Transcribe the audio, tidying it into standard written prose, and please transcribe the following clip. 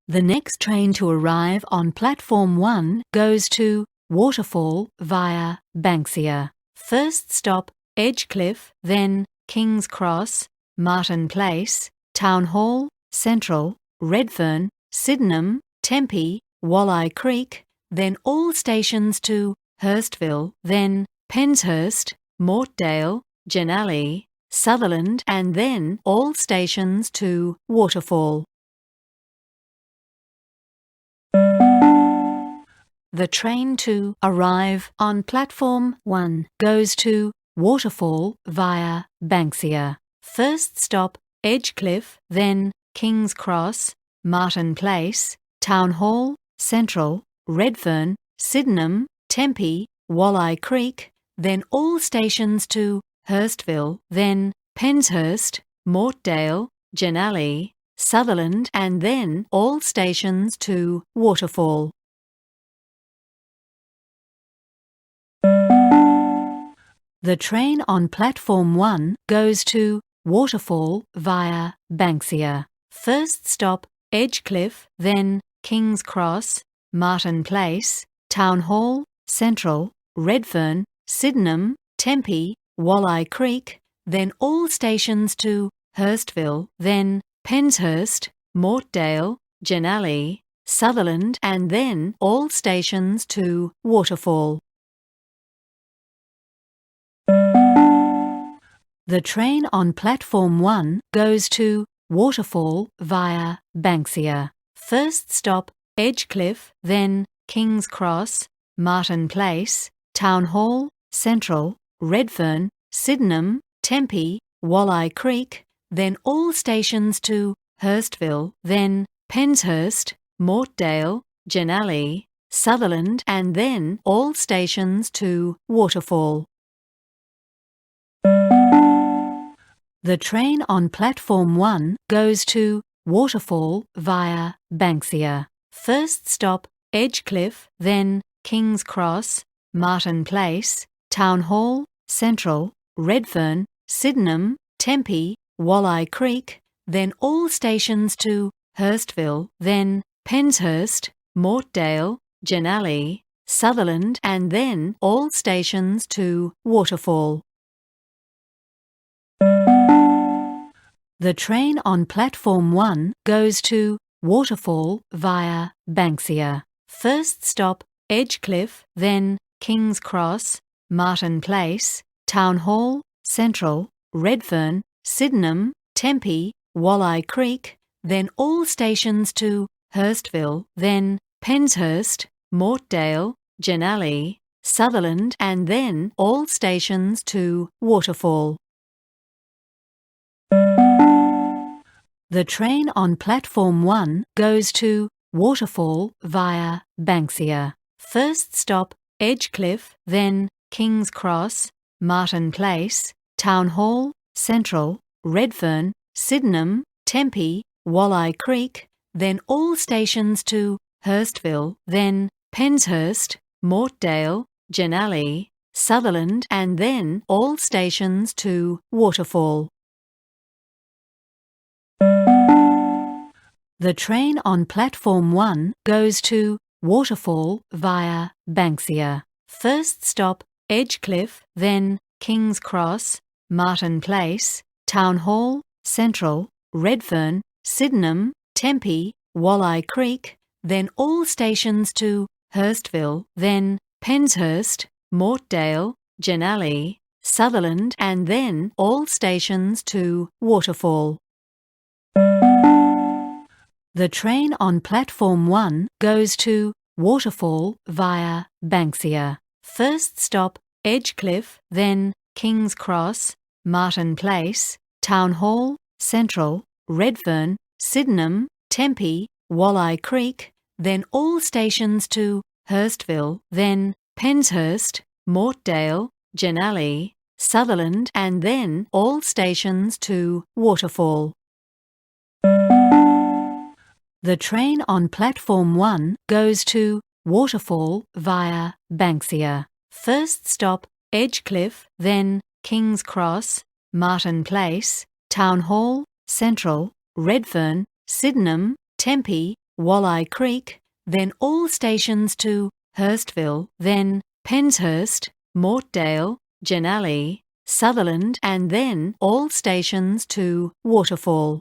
The next train to arrive on Platform 1 goes to Waterfall via Banksia. First stop, Edgecliff, then King's Cross, Martin Place, Town Hall, Central, Redfern, Sydenham, Tempe, Walleye Creek, then all stations to Hurstville, then Penshurst, Mortdale, Genally, Sutherland, and then all stations to Waterfall. The train to arrive on Platform 1 goes to Waterfall via Banksia. First stop, Edgecliff, then King's Cross, Martin Place, Town Hall, Central, Redfern, Sydenham, Tempe, Walleye Creek, then all stations to Hurstville, then Penshurst, Mortdale, Genally, Sutherland, and then all stations to Waterfall. The train on Platform 1 goes to Waterfall via Banksia. First stop, Edgecliff, then King's Cross, Martin Place, Town Hall, Central, Redfern, Sydenham, Tempe, Walleye Creek, then all stations to Hurstville, then Penshurst, Mortdale, Genally, Sutherland, and then all stations to Waterfall. The train on Platform 1 goes to Waterfall via Banksia. First stop, Edgecliff, then King's Cross, Martin Place, Town Hall, Central, Redfern, Sydenham, Tempe, Walleye Creek, then all stations to Hurstville, then Penshurst, Mortdale, Genally, Sutherland, and then all stations to Waterfall. The train on Platform 1 goes to Waterfall via Banksia. First stop, Edgecliff, then King's Cross, Martin Place, Town Hall, Central, Redfern, Sydenham, Tempe, Walleye Creek, then all stations to Hurstville, then Penshurst, Mortdale, Genally, Sutherland, and then all stations to Waterfall. The train on Platform 1 goes to Waterfall via Banksia. First stop, Edgecliff, then King's Cross, Martin Place, Town Hall, Central, Redfern, Sydenham, Tempe, Walleye Creek, then all stations to Hurstville, then Penshurst, Mortdale, Genally, Sutherland, and then all stations to Waterfall. The train on Platform 1 goes to Waterfall via Banksia. First stop, Edgecliff, then King's Cross, Martin Place, Town Hall, Central, Redfern, Sydenham, Tempe, Walleye Creek, then all stations to Hurstville, then Penshurst, Mortdale, Genally, Sutherland, and then all stations to Waterfall. The train on Platform 1 goes to Waterfall via Banksia. First stop, Edgecliff, then King's Cross, Martin Place, Town Hall, Central, Redfern, Sydenham, Tempe, Walleye Creek, then all stations to Hurstville, then Penshurst, Mortdale, Genally, Sutherland, and then all stations to Waterfall. The train on Platform 1 goes to Waterfall via Banksia. First stop, Edgecliff, then King's Cross, Martin Place, Town Hall, Central, Redfern, Sydenham, Tempe, Walleye Creek, then all stations to Hurstville, then Penshurst, Mortdale, Genally, Sutherland, and then all stations to Waterfall. The train on Platform 1 goes to Waterfall via Banksia. First stop, Edgecliff, then King's Cross, Martin Place, Town Hall, Central, Redfern, Sydenham, Tempe, Walleye Creek, then all stations to Hurstville, then Penshurst, Mortdale, Genally, Sutherland, and then all stations to Waterfall.